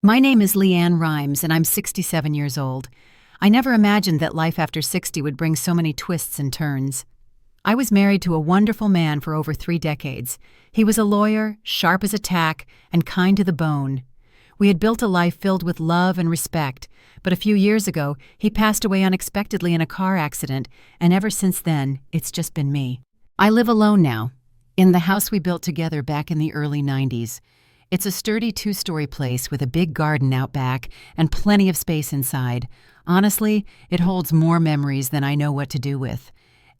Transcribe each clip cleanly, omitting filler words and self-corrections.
My name is LeAnn Rhymes, and I'm 67 years old. I never imagined that life after 60 would bring so many twists and turns. I was married to a wonderful man for over 3 decades. He was a lawyer, sharp as a tack, and kind to the bone. We had built a life filled with love and respect, but a few years ago, he passed away unexpectedly in a car accident, and ever since then, it's just been me. I live alone now, in the house we built together back in the early 90s. It's a sturdy 2-story place with a big garden out back and plenty of space inside. Honestly, it holds more memories than I know what to do with.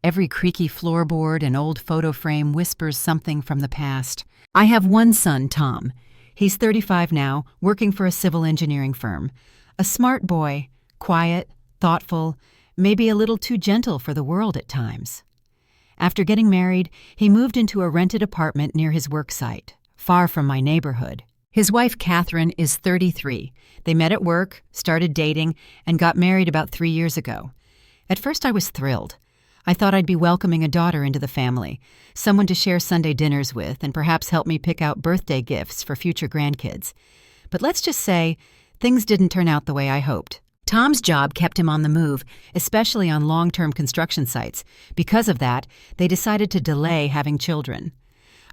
Every creaky floorboard and old photo frame whispers something from the past. I have one son, Tom. He's 35 now, working for a civil engineering firm. A smart boy, quiet, thoughtful, maybe a little too gentle for the world at times. After getting married, he moved into a rented apartment near his work site, far from my neighborhood. His wife, Catherine, is 33. They met at work, started dating, and got married about 3 years ago. At first I was thrilled. I thought I'd be welcoming a daughter into the family, someone to share Sunday dinners with and perhaps help me pick out birthday gifts for future grandkids. But let's just say, things didn't turn out the way I hoped. Tom's job kept him on the move, especially on long-term construction sites. Because of that, they decided to delay having children.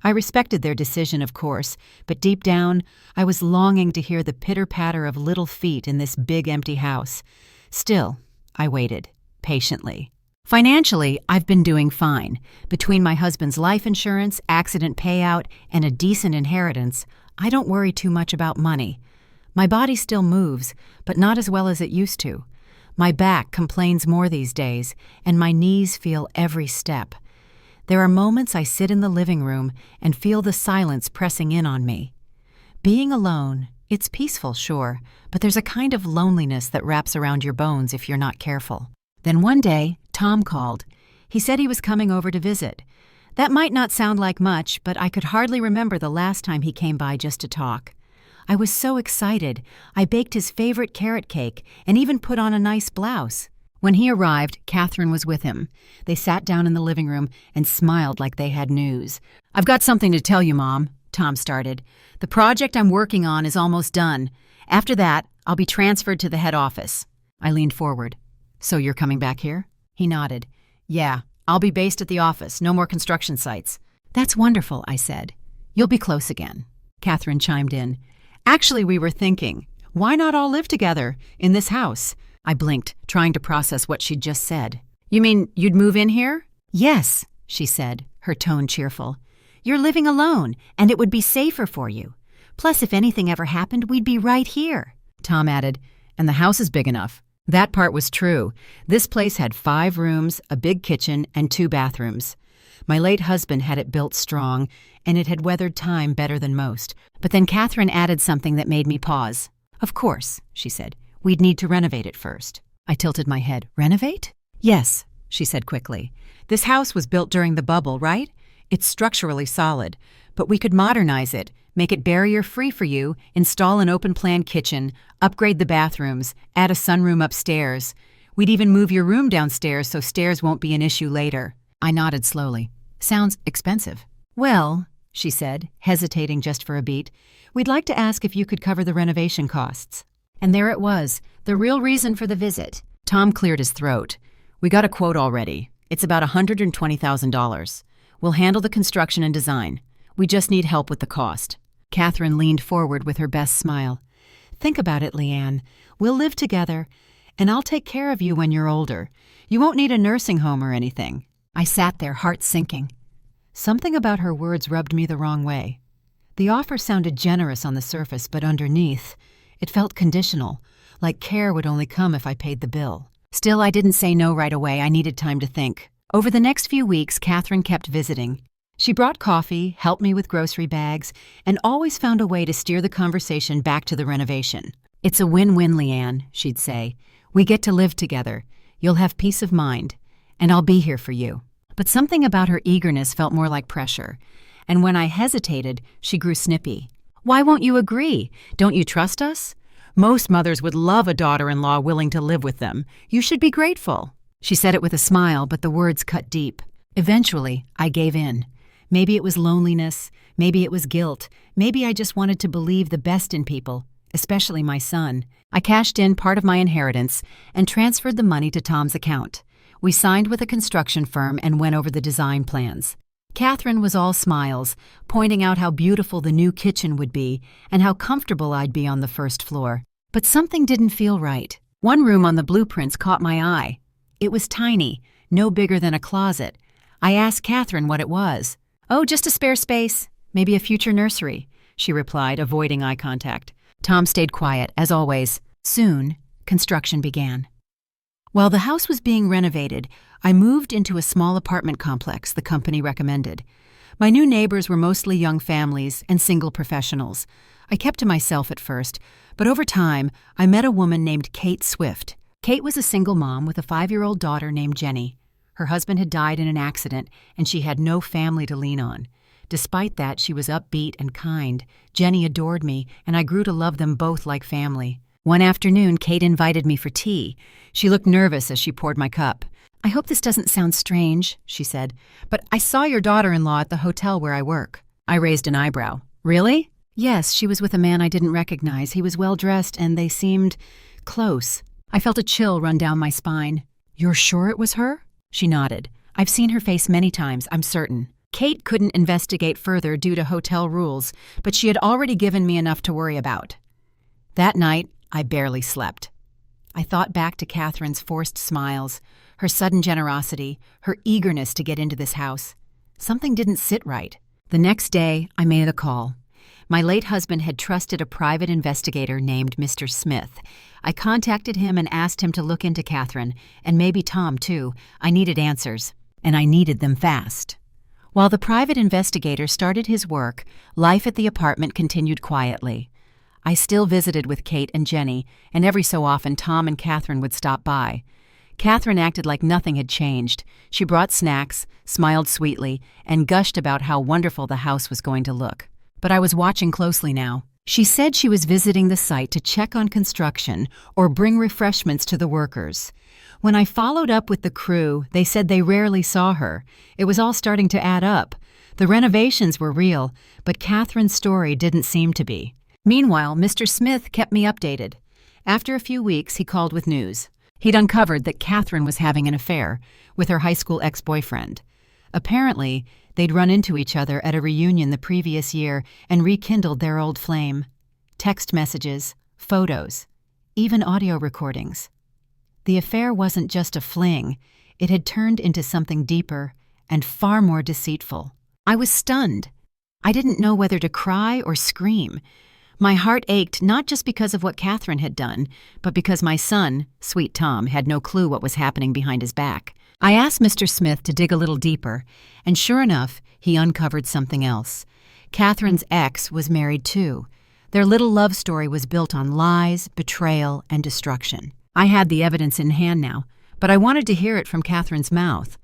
I respected their decision, of course, but deep down, I was longing to hear the pitter-patter of little feet in this big empty house. Still, I waited, patiently. Financially, I've been doing fine. Between my husband's life insurance, accident payout, and a decent inheritance, I don't worry too much about money. My body still moves, but not as well as it used to. My back complains more these days, and my knees feel every step. There are moments I sit in the living room and feel the silence pressing in on me. Being alone, it's peaceful, sure, but there's a kind of loneliness that wraps around your bones if you're not careful. Then one day, Tom called. He said he was coming over to visit. That might not sound like much, but I could hardly remember the last time he came by just to talk. I was so excited. I baked his favorite carrot cake and even put on a nice blouse. When he arrived, Catherine was with him. They sat down in the living room and smiled like they had news. "I've got something to tell you, Mom," Tom started. "The project I'm working on is almost done. After that, I'll be transferred to the head office." I leaned forward. "So you're coming back here?" He nodded. "Yeah, I'll be based at the office. No more construction sites." "That's wonderful," I said. "You'll be close again." Catherine chimed in. "Actually, we were thinking, why not all live together in this house?" I blinked, trying to process what she'd just said. "You mean you'd move in here?" "Yes," she said, her tone cheerful. "You're living alone, and it would be safer for you. Plus, if anything ever happened, we'd be right here." Tom added, "And the house is big enough." That part was true. This place had 5 rooms, a big kitchen, and 2 bathrooms. My late husband had it built strong, and it had weathered time better than most. But then Catherine added something that made me pause. "Of course," she said. "We'd need to renovate it first." I tilted my head. "Renovate?" "Yes," she said quickly. "This house was built during the bubble, right? It's structurally solid, but we could modernize it, make it barrier-free for you, install an open-plan kitchen, upgrade the bathrooms, add a sunroom upstairs. We'd even move your room downstairs so stairs won't be an issue later." I nodded slowly. "Sounds expensive." "Well," she said, hesitating just for a beat, "we'd like to ask if you could cover the renovation costs." And there it was, the real reason for the visit. Tom cleared his throat. "We got a quote already. It's about $120,000. We'll handle the construction and design. We just need help with the cost." Catherine leaned forward with her best smile. "Think about it, LeAnn. We'll live together, and I'll take care of you when you're older. You won't need a nursing home or anything." I sat there, heart sinking. Something about her words rubbed me the wrong way. The offer sounded generous on the surface, but underneath, it felt conditional, like care would only come if I paid the bill. Still, I didn't say no right away. I needed time to think. Over the next few weeks, Catherine kept visiting. She brought coffee, helped me with grocery bags, and always found a way to steer the conversation back to the renovation. "It's a win-win, LeAnn," she'd say. "We get to live together. You'll have peace of mind, and I'll be here for you." But something about her eagerness felt more like pressure, and when I hesitated, she grew snippy. "Why won't you agree? Don't you trust us? Most mothers would love a daughter-in-law willing to live with them. You should be grateful." She said it with a smile, but the words cut deep. Eventually, I gave in. Maybe it was loneliness, maybe it was guilt, maybe I just wanted to believe the best in people, especially my son. I cashed in part of my inheritance and transferred the money to Tom's account. We signed with a construction firm and went over the design plans. Catherine was all smiles, pointing out how beautiful the new kitchen would be and how comfortable I'd be on the first floor. But something didn't feel right. One room on the blueprints caught my eye. It was tiny, no bigger than a closet. I asked Catherine what it was. "Oh, just a spare space. Maybe a future nursery," she replied, avoiding eye contact. Tom stayed quiet, as always. Soon, construction began. While the house was being renovated, I moved into a small apartment complex the company recommended. My new neighbors were mostly young families and single professionals. I kept to myself at first, but over time, I met a woman named Kate Swift. Kate was a single mom with a 5-year-old daughter named Jenny. Her husband had died in an accident, and she had no family to lean on. Despite that, she was upbeat and kind. Jenny adored me, and I grew to love them both like family. One afternoon, Kate invited me for tea. She looked nervous as she poured my cup. "I hope this doesn't sound strange," she said, "but I saw your daughter-in-law at the hotel where I work." I raised an eyebrow. "Really?" "Yes, she was with a man I didn't recognize. He was well-dressed, and they seemed close." I felt a chill run down my spine. "You're sure it was her?" She nodded. "I've seen her face many times, I'm certain." Kate couldn't investigate further due to hotel rules, but she had already given me enough to worry about. That night, I barely slept. I thought back to Catherine's forced smiles, her sudden generosity, her eagerness to get into this house. Something didn't sit right. The next day, I made a call. My late husband had trusted a private investigator named Mr. Smith. I contacted him and asked him to look into Catherine, and maybe Tom too. I needed answers, and I needed them fast. While the private investigator started his work, life at the apartment continued quietly. I still visited with Kate and Jenny, and every so often Tom and Catherine would stop by. Catherine acted like nothing had changed. She brought snacks, smiled sweetly, and gushed about how wonderful the house was going to look. But I was watching closely now. She said she was visiting the site to check on construction or bring refreshments to the workers. When I followed up with the crew, they said they rarely saw her. It was all starting to add up. The renovations were real, but Catherine's story didn't seem to be. Meanwhile, Mr. Smith kept me updated. After a few weeks, he called with news. He'd uncovered that Catherine was having an affair with her high school ex-boyfriend. Apparently, they'd run into each other at a reunion the previous year and rekindled their old flame. Text messages, photos, even audio recordings. The affair wasn't just a fling. It had turned into something deeper and far more deceitful. I was stunned. I didn't know whether to cry or scream. My heart ached not just because of what Catherine had done, but because my son, sweet Tom, had no clue what was happening behind his back. I asked Mr. Smith to dig a little deeper, and sure enough, he uncovered something else. Catherine's ex was married too. Their little love story was built on lies, betrayal, and destruction. I had the evidence in hand now, but I wanted to hear it from Catherine's mouth.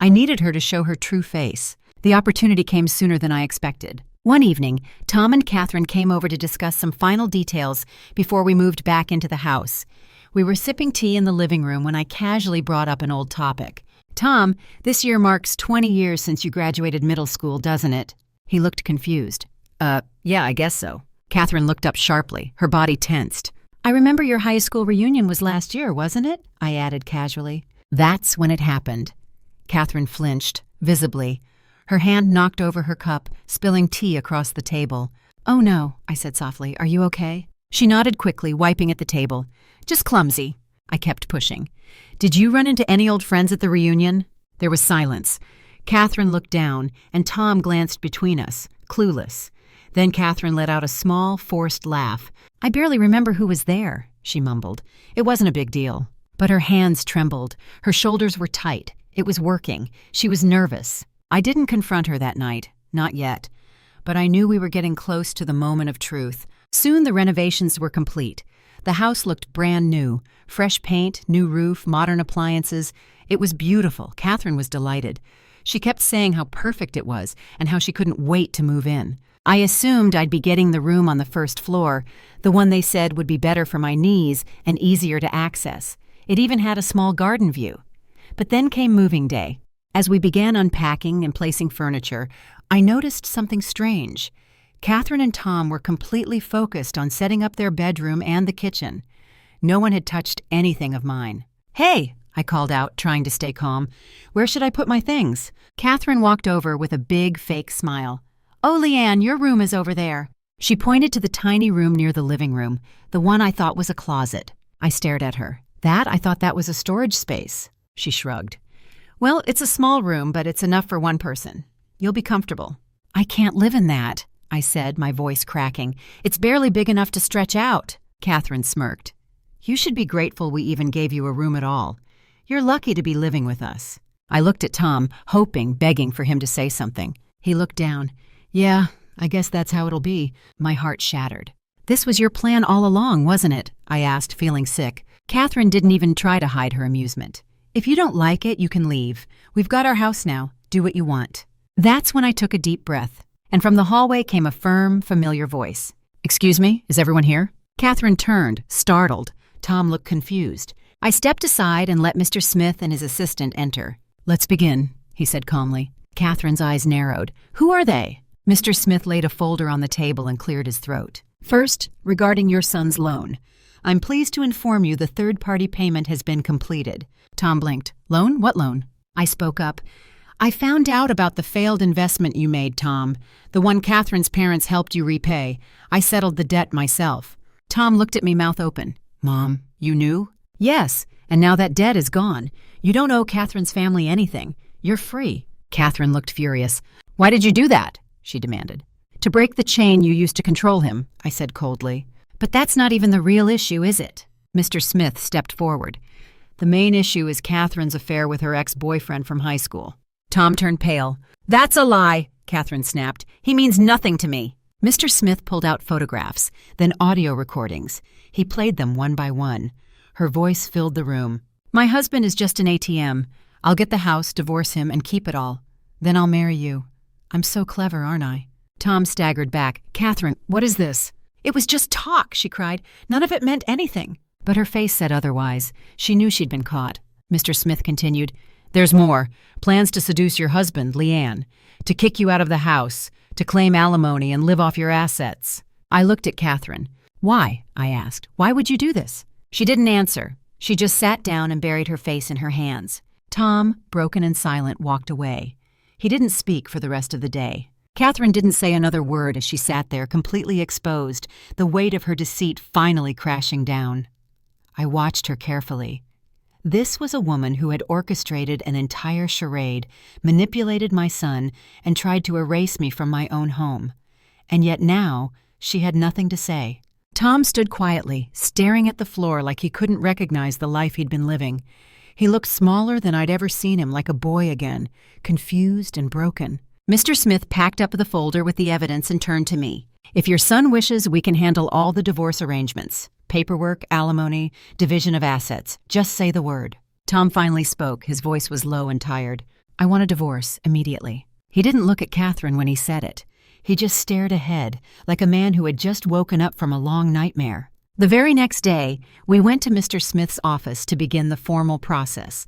I needed her to show her true face. The opportunity came sooner than I expected. One evening, Tom and Catherine came over to discuss some final details before we moved back into the house. We were sipping tea in the living room when I casually brought up an old topic. "Tom, this year marks 20 years since you graduated middle school, doesn't it?" He looked confused. Yeah, I guess so." Catherine looked up sharply, her body tensed. "I remember your high school reunion was last year, wasn't it?" I added casually. "That's when it happened." Catherine flinched, visibly. Her hand knocked over her cup, spilling tea across the table. "Oh no," I said softly. "Are you okay?" She nodded quickly, wiping at the table. "Just clumsy." I kept pushing. "Did you run into any old friends at the reunion?" There was silence. Catherine looked down, and Tom glanced between us, clueless. Then Catherine let out a small, forced laugh. "I barely remember who was there," she mumbled. "It wasn't a big deal." But her hands trembled. Her shoulders were tight. It was working. She was nervous. I didn't confront her that night, not yet, but I knew we were getting close to the moment of truth. Soon the renovations were complete. The house looked brand new, fresh paint, new roof, modern appliances. It was beautiful. Catherine was delighted. She kept saying how perfect it was and how she couldn't wait to move in. I assumed I'd be getting the room on the first floor, the one they said would be better for my knees and easier to access. It even had a small garden view. But then came moving day. As we began unpacking and placing furniture, I noticed something strange. Catherine and Tom were completely focused on setting up their bedroom and the kitchen. No one had touched anything of mine. "Hey," I called out, trying to stay calm. "Where should I put my things?" Catherine walked over with a big fake smile. "Oh, LeAnn, your room is over there." She pointed to the tiny room near the living room, the one I thought was a closet. I stared at her. I thought that was a storage space." She shrugged. "Well, it's a small room, but it's enough for one person. You'll be comfortable." "I can't live in that," I said, my voice cracking. "It's barely big enough to stretch out." Catherine smirked. "You should be grateful we even gave you a room at all. You're lucky to be living with us." I looked at Tom, hoping, begging for him to say something. He looked down. "Yeah, I guess that's how it'll be." My heart shattered. "This was your plan all along, wasn't it?" I asked, feeling sick. Catherine didn't even try to hide her amusement. "If you don't like it, you can leave. We've got our house now. Do what you want." That's when I took a deep breath, and from the hallway came a firm, familiar voice. "Excuse me, is everyone here?" Catherine turned, startled. Tom looked confused. I stepped aside and let Mr. Smith and his assistant enter. "Let's begin," he said calmly. Catherine's eyes narrowed. "Who are they?" Mr. Smith laid a folder on the table and cleared his throat. "First, regarding your son's loan. I'm pleased to inform you the third-party payment has been completed." Tom blinked. "Loan? What loan?" I spoke up. "I found out about the failed investment you made, Tom. The one Catherine's parents helped you repay. I settled the debt myself." Tom looked at me, mouth open. "Mom, you knew?" "Yes, and now that debt is gone. You don't owe Catherine's family anything. You're free." Catherine looked furious. "Why did you do that?" she demanded. "To break the chain you used to control him," I said coldly. "But that's not even the real issue, is it?" Mr. Smith stepped forward. "The main issue is Catherine's affair with her ex-boyfriend from high school." Tom turned pale. "That's a lie," Catherine snapped. "He means nothing to me." Mr. Smith pulled out photographs, then audio recordings. He played them one by one. Her voice filled the room. "My husband is just an ATM. I'll get the house, divorce him, and keep it all. Then I'll marry you. I'm so clever, aren't I?" Tom staggered back. "Catherine, what is this?" "It was just talk," she cried. "None of it meant anything." But her face said otherwise. She knew she'd been caught. Mr. Smith continued. "There's more. Plans to seduce your husband, LeAnn. To kick you out of the house. To claim alimony and live off your assets." I looked at Catherine. "Why?" I asked. "Why would you do this?" She didn't answer. She just sat down and buried her face in her hands. Tom, broken and silent, walked away. He didn't speak for the rest of the day. Catherine didn't say another word as she sat there, completely exposed, the weight of her deceit finally crashing down. I watched her carefully. This was a woman who had orchestrated an entire charade, manipulated my son, and tried to erase me from my own home. And yet now, she had nothing to say. Tom stood quietly, staring at the floor like he couldn't recognize the life he'd been living. He looked smaller than I'd ever seen him, like a boy again, confused and broken. Mr. Smith packed up the folder with the evidence and turned to me. "If your son wishes, we can handle all the divorce arrangements. Paperwork, alimony, division of assets. Just say the word." Tom finally spoke. His voice was low and tired. "I want a divorce, immediately." He didn't look at Catherine when he said it. He just stared ahead, like a man who had just woken up from a long nightmare. The very next day, we went to Mr. Smith's office to begin the formal process.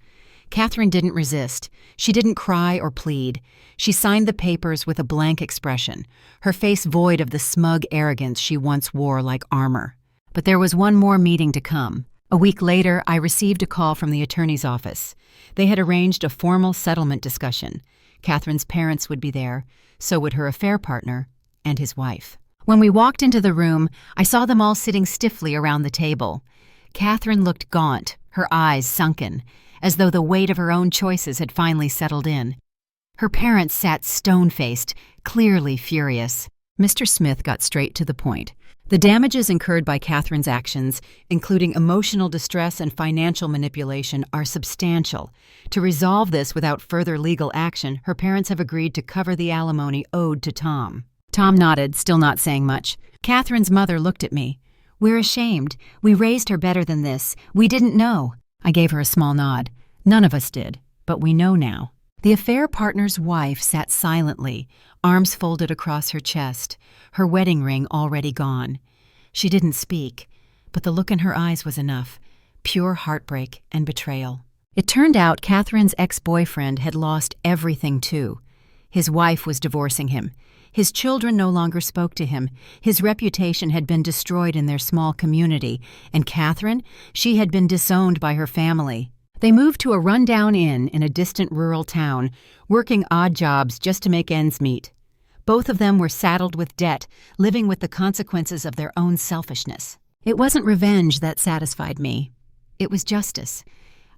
Catherine didn't resist. She didn't cry or plead. She signed the papers with a blank expression, her face void of the smug arrogance she once wore like armor. But there was one more meeting to come. A week later, I received a call from the attorney's office. They had arranged a formal settlement discussion. Catherine's parents would be there, so would her affair partner and his wife. When we walked into the room, I saw them all sitting stiffly around the table. Catherine looked gaunt, her eyes sunken, as though the weight of her own choices had finally settled in. Her parents sat stone-faced, clearly furious. Mr. Smith got straight to the point. The damages incurred by Catherine's actions, including emotional distress and financial manipulation, are substantial. To resolve this without further legal action, her parents have agreed to cover the alimony owed to Tom. Tom nodded, still not saying much. Catherine's mother looked at me. "We're ashamed. We raised her better than this. We didn't know." I gave her a small nod. "None of us did, but we know now." The affair partner's wife sat silently, arms folded across her chest, her wedding ring already gone. She didn't speak, but the look in her eyes was enough, pure heartbreak and betrayal. It turned out Catherine's ex-boyfriend had lost everything too. His wife was divorcing him. His children no longer spoke to him. His reputation had been destroyed in their small community, and Catherine, she had been disowned by her family. They moved to a rundown inn in a distant rural town, working odd jobs just to make ends meet. Both of them were saddled with debt, living with the consequences of their own selfishness. It wasn't revenge that satisfied me. It was justice.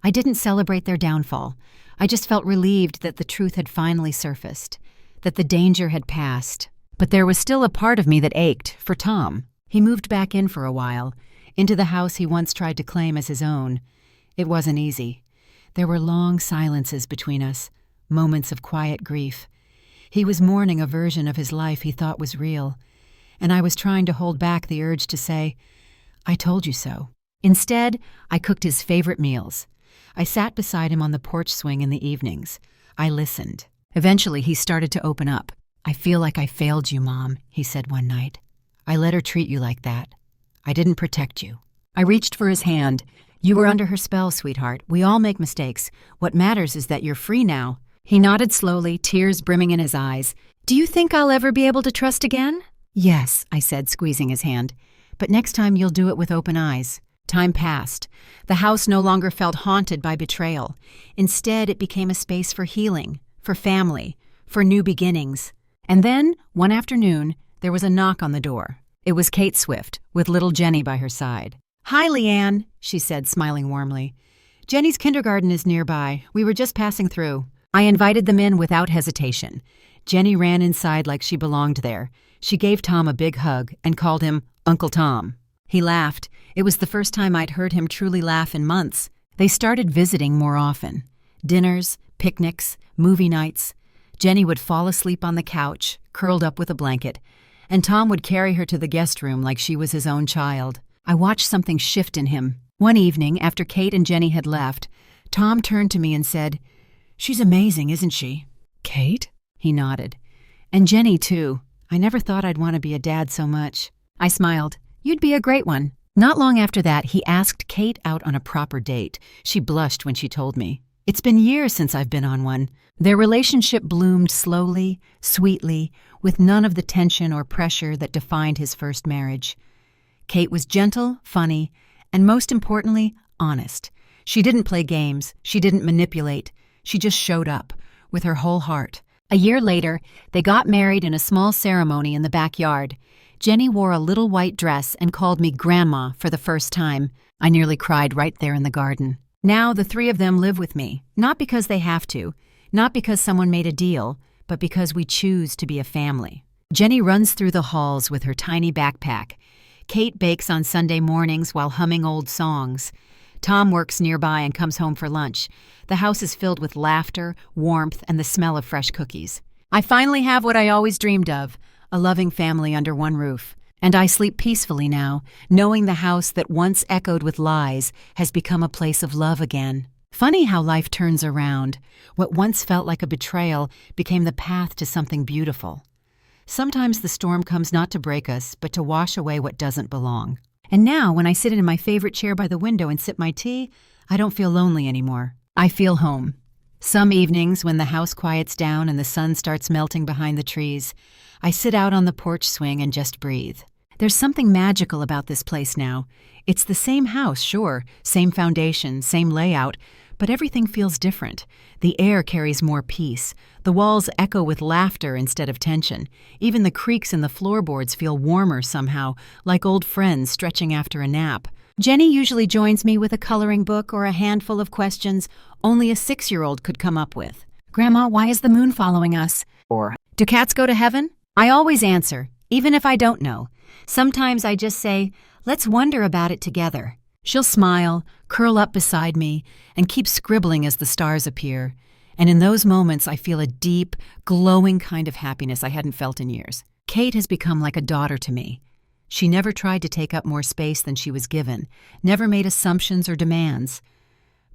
I didn't celebrate their downfall. I just felt relieved that the truth had finally surfaced, that the danger had passed. But there was still a part of me that ached for Tom. He moved back in for a while, into the house he once tried to claim as his own. It wasn't easy. There were long silences between us, moments of quiet grief. He was mourning a version of his life he thought was real, and I was trying to hold back the urge to say, "I told you so." Instead, I cooked his favorite meals. I sat beside him on the porch swing in the evenings. I listened. Eventually, he started to open up. "I feel like I failed you, Mom," he said one night. "I let her treat you like that. I didn't protect you." I reached for his hand. "You were under her spell, sweetheart. We all make mistakes. What matters is that you're free now." He nodded slowly, tears brimming in his eyes. "Do you think I'll ever be able to trust again?" "Yes," I said, squeezing his hand. "But next time you'll do it with open eyes." Time passed. The house no longer felt haunted by betrayal. Instead, it became a space for healing, for family, for new beginnings. And then, one afternoon, there was a knock on the door. It was Kate Swift, with little Jenny by her side. "Hi, LeAnn," she said, smiling warmly. "Jenny's kindergarten is nearby. We were just passing through." I invited them in without hesitation. Jenny ran inside like she belonged there. She gave Tom a big hug and called him Uncle Tom. He laughed. It was the first time I'd heard him truly laugh in months. They started visiting more often. Dinners, picnics, movie nights. Jenny would fall asleep on the couch, curled up with a blanket, and Tom would carry her to the guest room like she was his own child. I watched something shift in him. One evening, after Kate and Jenny had left, Tom turned to me and said, "She's amazing, isn't she?" "Kate?" He nodded. "And Jenny, too. I never thought I'd want to be a dad so much." I smiled. "You'd be a great one." Not long after that, he asked Kate out on a proper date. She blushed when she told me. It's been years since I've been on one. Their relationship bloomed slowly, sweetly, with none of the tension or pressure that defined his first marriage. Kate was gentle, funny, and most importantly, honest. She didn't play games. She didn't manipulate. She just showed up, with her whole heart. A year later, they got married in a small ceremony in the backyard. Jenny wore a little white dress and called me Grandma for the first time. I nearly cried right there in the garden. Now the three of them live with me, not because they have to, not because someone made a deal, but because we choose to be a family. Jenny runs through the halls with her tiny backpack. Kate bakes on Sunday mornings while humming old songs. Tom works nearby and comes home for lunch. The house is filled with laughter, warmth, and the smell of fresh cookies. I finally have what I always dreamed of, a loving family under one roof. And I sleep peacefully now, knowing the house that once echoed with lies has become a place of love again. Funny how life turns around. What once felt like a betrayal became the path to something beautiful. Sometimes the storm comes not to break us, but to wash away what doesn't belong. And now, when I sit in my favorite chair by the window and sip my tea, I don't feel lonely anymore. I feel home. Some evenings, when the house quiets down and the sun starts melting behind the trees, I sit out on the porch swing and just breathe. There's something magical about this place now. It's the same house, sure, same foundation, same layout, but everything feels different. The air carries more peace. The walls echo with laughter instead of tension. Even the creaks in the floorboards feel warmer somehow, like old friends stretching after a nap. Jenny usually joins me with a coloring book or a handful of questions only a 6-year-old could come up with. "Grandma, why is the moon following us?" Or, "Do cats go to heaven?" I always answer, even if I don't know. Sometimes I just say, "Let's wonder about it together." She'll smile, curl up beside me, and keep scribbling as the stars appear. And in those moments, I feel a deep, glowing kind of happiness I hadn't felt in years. Kate has become like a daughter to me. She never tried to take up more space than she was given, never made assumptions or demands.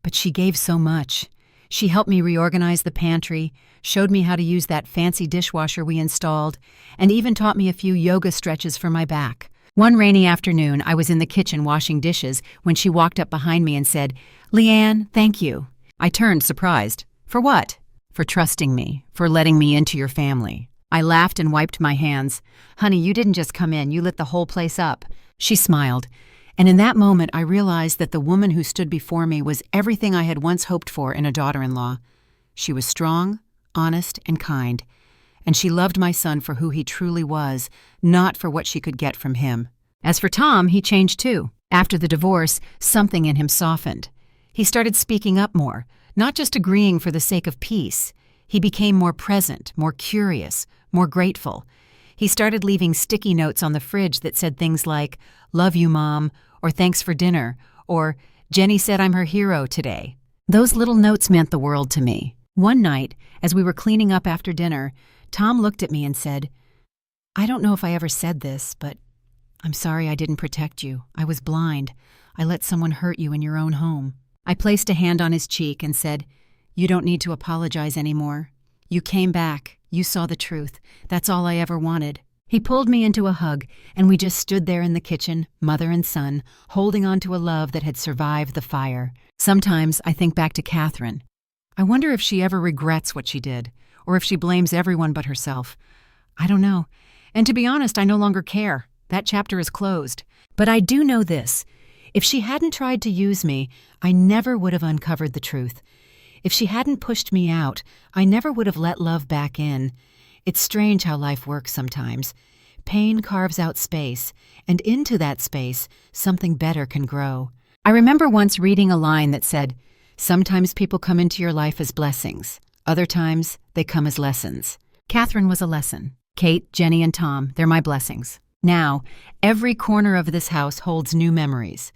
But she gave so much. She helped me reorganize the pantry, showed me how to use that fancy dishwasher we installed, and even taught me a few yoga stretches for my back. One rainy afternoon, I was in the kitchen washing dishes when she walked up behind me and said, "LeAnn, thank you." I turned surprised. "For what?" "For trusting me, for letting me into your family." I laughed and wiped my hands. Honey, you didn't just come in, you lit the whole place up. She smiled, and in that moment I realized that the woman who stood before me was everything I had once hoped for in a daughter-in-law. She was strong, honest, and kind, and she loved my son for who he truly was, not for what she could get from him. As for Tom, he changed too. After the divorce, something in him softened. He started speaking up more, not just agreeing for the sake of peace. He became more present, more curious, more grateful. He started leaving sticky notes on the fridge that said things like, "Love you, Mom," or "Thanks for dinner," or "Jenny said I'm her hero today." Those little notes meant the world to me. One night, as we were cleaning up after dinner, Tom looked at me and said, "I don't know if I ever said this, but I'm sorry I didn't protect you. I was blind. I let someone hurt you in your own home." I placed a hand on his cheek and said, "You don't need to apologize anymore. You came back. You saw the truth. That's all I ever wanted." He pulled me into a hug, and we just stood there in the kitchen, mother and son, holding on to a love that had survived the fire. Sometimes I think back to Catherine. I wonder if she ever regrets what she did, or if she blames everyone but herself. I don't know. And to be honest, I no longer care. That chapter is closed. But I do know this. If she hadn't tried to use me, I never would have uncovered the truth. If she hadn't pushed me out, I never would have let love back in. It's strange how life works sometimes. Pain carves out space, and into that space, something better can grow. I remember once reading a line that said, "Sometimes people come into your life as blessings. Other times, they come as lessons." Catherine was a lesson. Kate, Jenny, and Tom, they're my blessings. Now, every corner of this house holds new memories.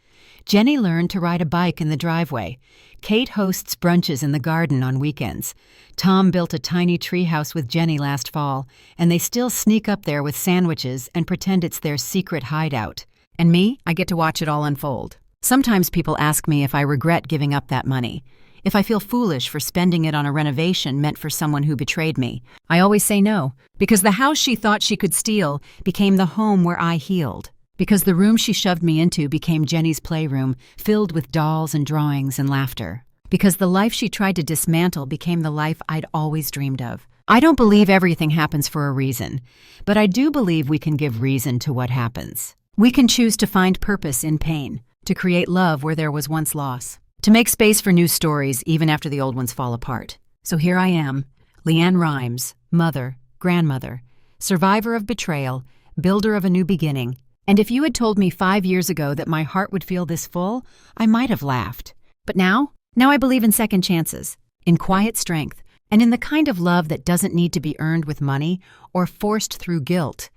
Jenny learned to ride a bike in the driveway. Kate hosts brunches in the garden on weekends. Tom built a tiny treehouse with Jenny last fall, and they still sneak up there with sandwiches and pretend it's their secret hideout. And me, I get to watch it all unfold. Sometimes people ask me if I regret giving up that money, if I feel foolish for spending it on a renovation meant for someone who betrayed me. I always say no, because the house she thought she could steal became the home where I healed. Because the room she shoved me into became Jenny's playroom, filled with dolls and drawings and laughter. Because the life she tried to dismantle became the life I'd always dreamed of. I don't believe everything happens for a reason, but I do believe we can give reason to what happens. We can choose to find purpose in pain, to create love where there was once loss, to make space for new stories even after the old ones fall apart. So here I am, LeAnn Rimes, mother, grandmother, survivor of betrayal, builder of a new beginning. And if you had told me 5 years ago that my heart would feel this full, I might have laughed. But now I believe in second chances, in quiet strength, and in the kind of love that doesn't need to be earned with money or forced through guilt,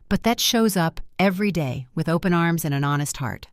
but that shows up every day with open arms and an honest heart.